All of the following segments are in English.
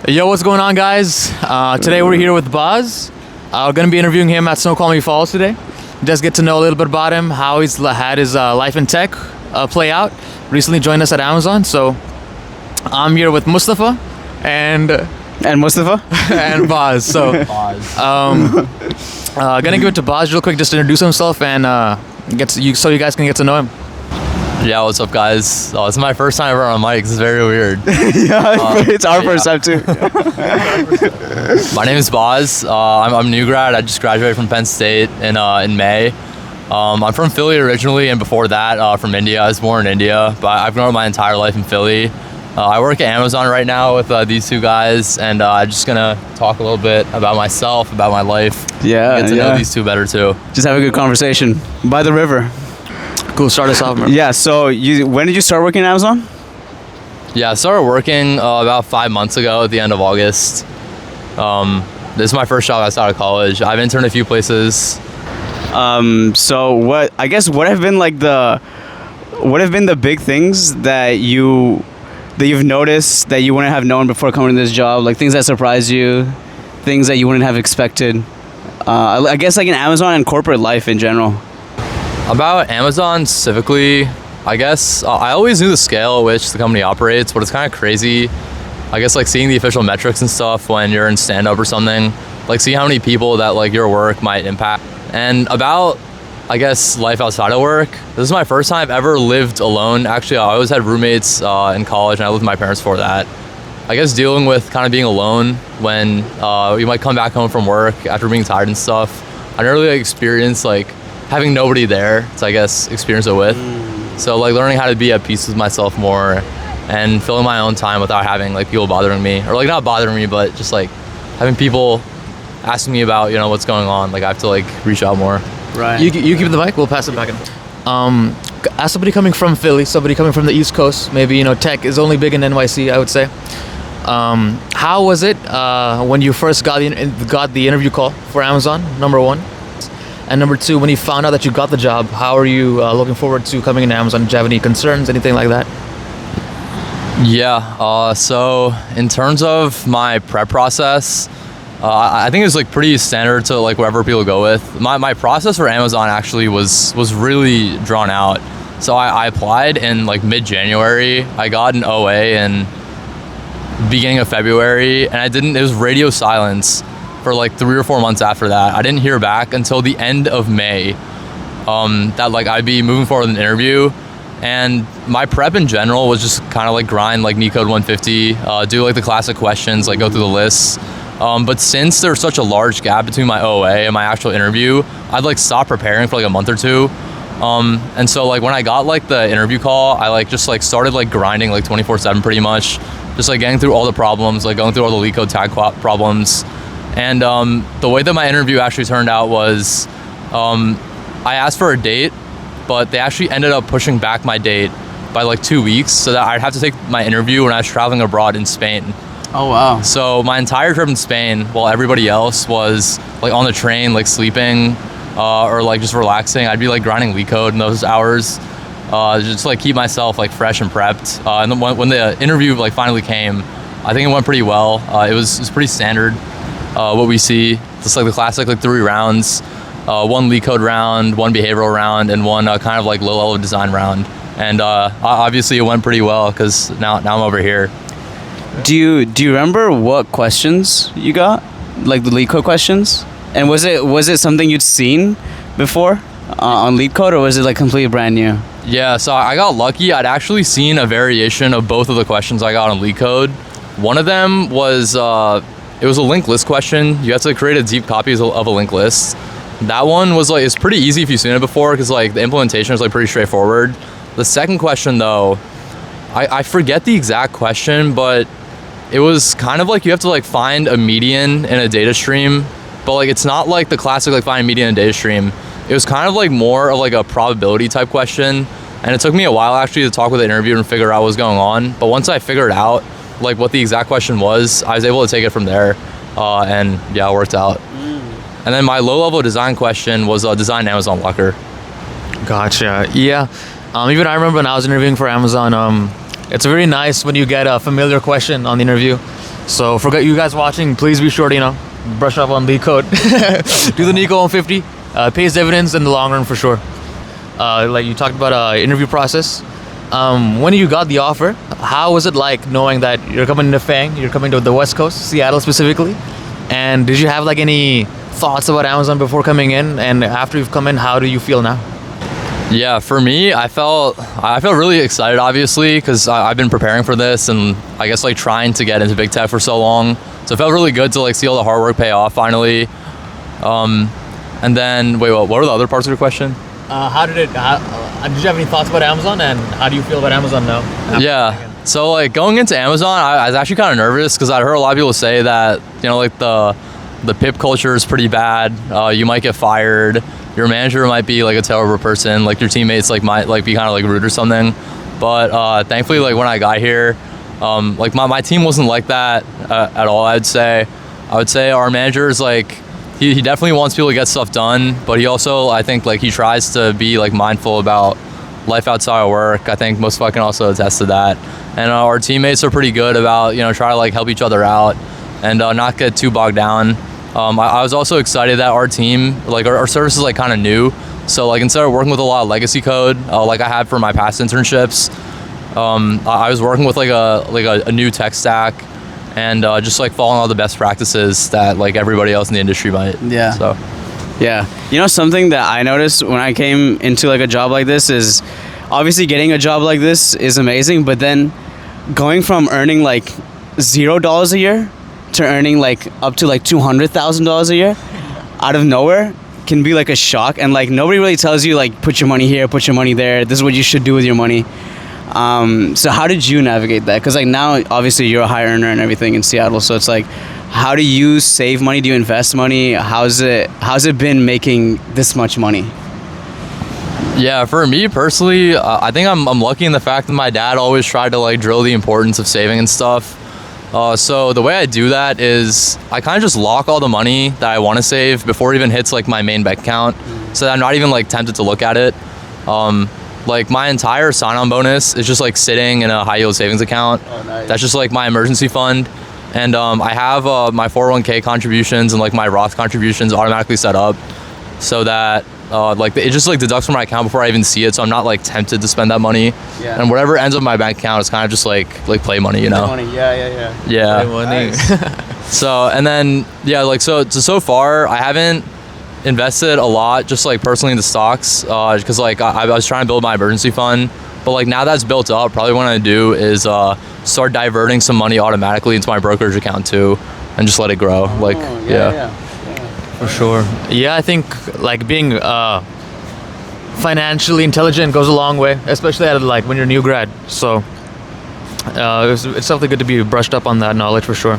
Yo, what's going on, guys? Today we're here with Buzz. We're going to be interviewing him at Snoqualmie Falls today. Just get to know a little bit about him, how he's had his life in tech play out. Recently joined us at Amazon. So I'm here with Mustafa and Mustafa and Buzz. So gonna give it to Buzz real quick just to introduce himself and so you guys can get to know him. Yeah, what's up, guys? This is my first time ever on a mic. This is very weird. It's our first time too. My name is Boz. I'm a new grad. I just graduated from Penn State in May. I'm from Philly originally, and before that, from India. I was born in India, but I've grown up my entire life in Philly. I work at Amazon right now with these two guys, and I'm just gonna talk a little bit about myself, about my life. Yeah, get to know these two better too. Just have a good conversation by the river. Cool, start us off, man. Yeah, so when did you start working at Amazon? Yeah, I started working about 5 months ago at the end of August. This is my first job outside of college. I've interned a few places. So what have been the big things that you've noticed that you wouldn't have known before coming to this job? Like things that surprised you, things that you wouldn't have expected. I guess like in Amazon and corporate life in general. About Amazon specifically, I guess I always knew the scale at which the company operates, but it's kind of crazy. I guess like seeing the official metrics and stuff when you're in stand-up or something, like see how many people that like your work might impact. And about, I guess, life outside of work, this is my first time I've ever lived alone. Actually, I always had roommates in college, and I lived with my parents for that. I guess dealing with kind of being alone when you might come back home from work after being tired and stuff. I never really experienced like having nobody there to, I guess, experience it with. So like learning how to be at peace with myself more and filling my own time without having like people bothering me, or like not bothering me, but just like having people asking me about, you know, what's going on. Like I have to like reach out more. Right. You keep the mic, we'll pass it back in. As somebody coming from Philly, somebody coming from the East Coast, maybe, you know, tech is only big in NYC, I would say. How was it when you first got the interview call for Amazon, number one? And number two, when you found out that you got the job, how are you looking forward to coming into Amazon? Do you have any concerns, anything like that? Yeah, so in terms of my prep process, I think it's like pretty standard to like wherever people go with. My process for Amazon actually was really drawn out. So I applied in like mid-January. I got an OA in beginning of February, and it was radio silence for like 3 or 4 months after that. I didn't hear back until the end of May that like I'd be moving forward with an interview. And my prep in general was just kind of like grind like NeCode 150, do like the classic questions, like go through the lists. But since there's such a large gap between my OA and my actual interview, I'd like stop preparing for like a month or two. And so like when I got like the interview call, I like just like started like grinding like 24/7 pretty much, just like getting through all the problems, like going through all the LeetCode tag problems. And the way that my interview actually turned out was I asked for a date, but they actually ended up pushing back my date by like 2 weeks so that I'd have to take my interview when I was traveling abroad in Spain. Oh, wow. So my entire trip in Spain, while everybody else was like on the train, like sleeping or like just relaxing, I'd be like grinding LeetCode in those hours, just like keep myself like fresh and prepped. And then when the interview like finally came, I think it went pretty well. It was pretty standard. What we see, just like the classic like 3 rounds, 1 LeetCode round, 1 behavioral round, and 1 kind of like low level design round. And obviously it went pretty well because now I'm over here. Do you remember what questions you got, like the LeetCode questions? And was it something you'd seen before on LeetCode, or was it like completely brand new? Yeah, so I got lucky. I'd actually seen a variation of both of the questions I got on LeetCode. One of them was it was a linked list question. You have to create a deep copy of a linked list. That one was like, it's pretty easy if you've seen it before because like the implementation is like pretty straightforward. The second question though, I forget the exact question, but it was kind of like you have to like find a median in a data stream, but like it's not like the classic like find a median in a data stream. It was kind of like more of like a probability type question, and it took me a while actually to talk with the interviewer and figure out what was going on. But once I figured out like what the exact question was, I was able to take it from there, and yeah, it worked out. And then my low-level design question was design Amazon Locker. Gotcha. Yeah. Even I remember when I was interviewing for Amazon, it's very nice when you get a familiar question on the interview. So for you guys watching, please be sure to brush up on lead code. Do the Nico 150. Pays dividends in the long run for sure. Like you talked about interview process. When you got the offer, how was it like knowing that you're coming to FANG, you're coming to the West Coast, Seattle specifically? And did you have like any thoughts about Amazon before coming in? And after you've come in, how do you feel now? Yeah, for me, I felt really excited, obviously, because I've been preparing for this and I guess like trying to get into big tech for so long. So it felt really good to like see all the hard work pay off finally. And then, wait, what were the other parts of your question? Did you have any thoughts about Amazon, and how do you feel about Amazon now? Yeah. So like going into Amazon, I was actually kind of nervous because I heard a lot of people say that like the pip culture is pretty bad. You might get fired. Your manager might be like a terrible person. Like your teammates like might like be kind of like rude or something. But thankfully, like when I got here, like my team wasn't like that at all. I would say our manager is like he definitely wants people to get stuff done, but he also I think like he tries to be like mindful about life outside of work. I think most of us can also attest to that. And our teammates are pretty good about try to like help each other out and not get too bogged down. I was also excited that our team, like our service is like kind of new. So like instead of working with a lot of legacy code, like I had for my past internships, I was working with like a new tech stack and just like following all the best practices that like everybody else in the industry might. Yeah. So. Yeah. Something that I noticed when I came into like a job like this is obviously getting a job like this is amazing, but then going from earning like $0 a year to earning like up to like $200,000 a year out of nowhere can be like a shock. And like nobody really tells you like put your money here, put your money there, this is what you should do with your money. So how did you navigate that? Because like now obviously you're a high earner and everything in Seattle, so it's like how do you save money? Do you invest money? How's it been making this much money? Yeah, for me personally, I think I'm lucky in the fact that my dad always tried to like drill the importance of saving and stuff. So the way I do that is I kind of just lock all the money that I want to save before it even hits like my main bank account, so that I'm not even like tempted to look at it. Like my entire sign-on bonus is just like sitting in a high-yield savings account. Oh, nice. That's just like my emergency fund. And I have my 401k contributions and like my Roth contributions automatically set up so that like it just like deducts from my account before I even see it, so I'm not like tempted to spend that money. Yeah. And whatever ends up in my bank account is kind of just like play money, Play money. Yeah. Yeah. Play money. Nice. So and then yeah, like so far I haven't invested a lot just like personally into stocks because like I was trying to build my emergency fund, but like now that's built up, probably what I do is start diverting some money automatically into my brokerage account too and just let it grow. Like yeah. For sure. Yeah, I think like being financially intelligent goes a long way, especially at like when you're a new grad. So it's something good to be brushed up on that knowledge for sure.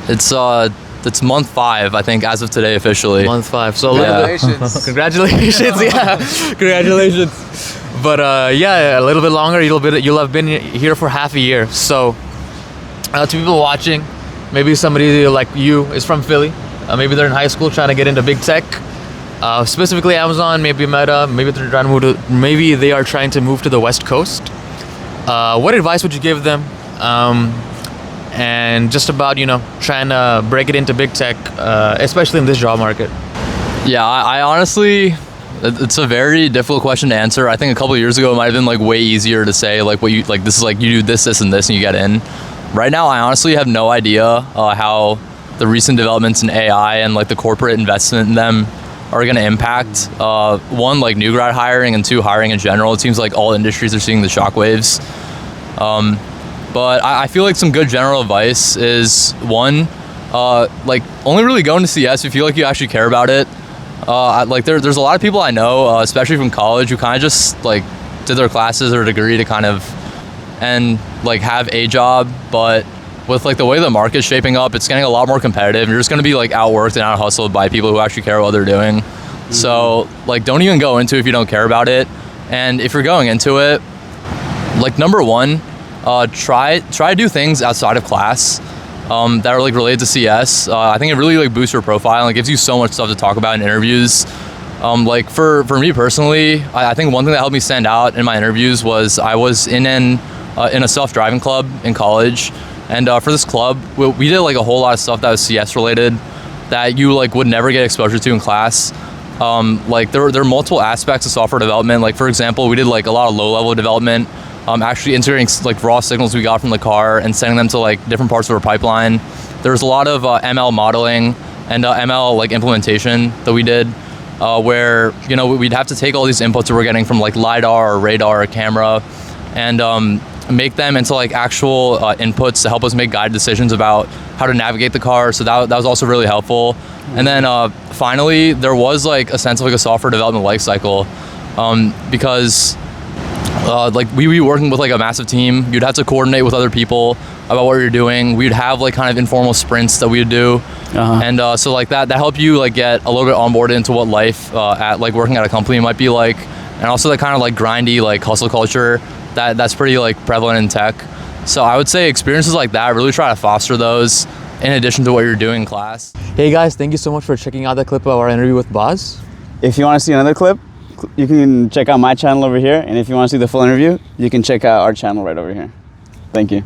It's month 5, I think, as of today officially. Month 5. So Congratulations. Congratulations. Yeah, congratulations. But yeah, a little bit longer. You'll have been here for half a year. So to people watching, maybe somebody like you is from Philly. Maybe they're in high school trying to get into big tech, specifically Amazon, maybe Meta. Maybe they're trying to move maybe they are trying to move to the West Coast. What advice would you give them? And just about trying to break it into big tech, especially in this job market. Yeah, I honestly, it's a very difficult question to answer. I think a couple of years ago it might have been like way easier to say like what you like. This is like you do this, and this, and you get in. Right now, I honestly have no idea how the recent developments in AI and like the corporate investment in them are going to impact one, like new grad hiring, and two, hiring in general. It seems like all industries are seeing the shockwaves. But I feel like some good general advice is one, like only really go into CS if you feel like you actually care about it. Like there's a lot of people I know, especially from college, who kind of just like did their classes or degree to kind of and like have a job, but with like the way the market's shaping up, it's getting a lot more competitive. You're just going to be like outworked and out hustled by people who actually care what they're doing. Mm-hmm. So like don't even go into it if you don't care about it. And if you're going into it, like number one, try to do things outside of class that are like related to CS. I think it really like boosts your profile and it gives you so much stuff to talk about in interviews. Like for me personally, I think one thing that helped me stand out in my interviews was I was in a self-driving club in college, And for this club, we did like a whole lot of stuff that was CS related that you like would never get exposure to in class. Like there are multiple aspects of software development. Like for example, we did like a lot of low level development, actually integrating like raw signals we got from the car and sending them to like different parts of our pipeline. There was a lot of ML modeling and ML like implementation that we did, where we'd have to take all these inputs that we're getting from like LiDAR or radar or camera, and make them into like actual inputs to help us make guided decisions about how to navigate the car. So that was also really helpful. And then finally, there was like a sense of like a software development life cycle, because like we were working with like a massive team. You'd have to coordinate with other people about what you're doing. We'd have like kind of informal sprints that we'd do. And so like that helped you like get a little bit onboarded into what life at like working at a company might be like, and also that kind of like grindy like hustle culture that's pretty like prevalent in tech. So I would say experiences like that, really try to foster those in addition to what you're doing in class. Hey guys, thank you so much for checking out that clip of our interview with Boz. If you want to see another clip, you can check out my channel over here. And if you want to see the full interview, you can check out our channel right over here. Thank you.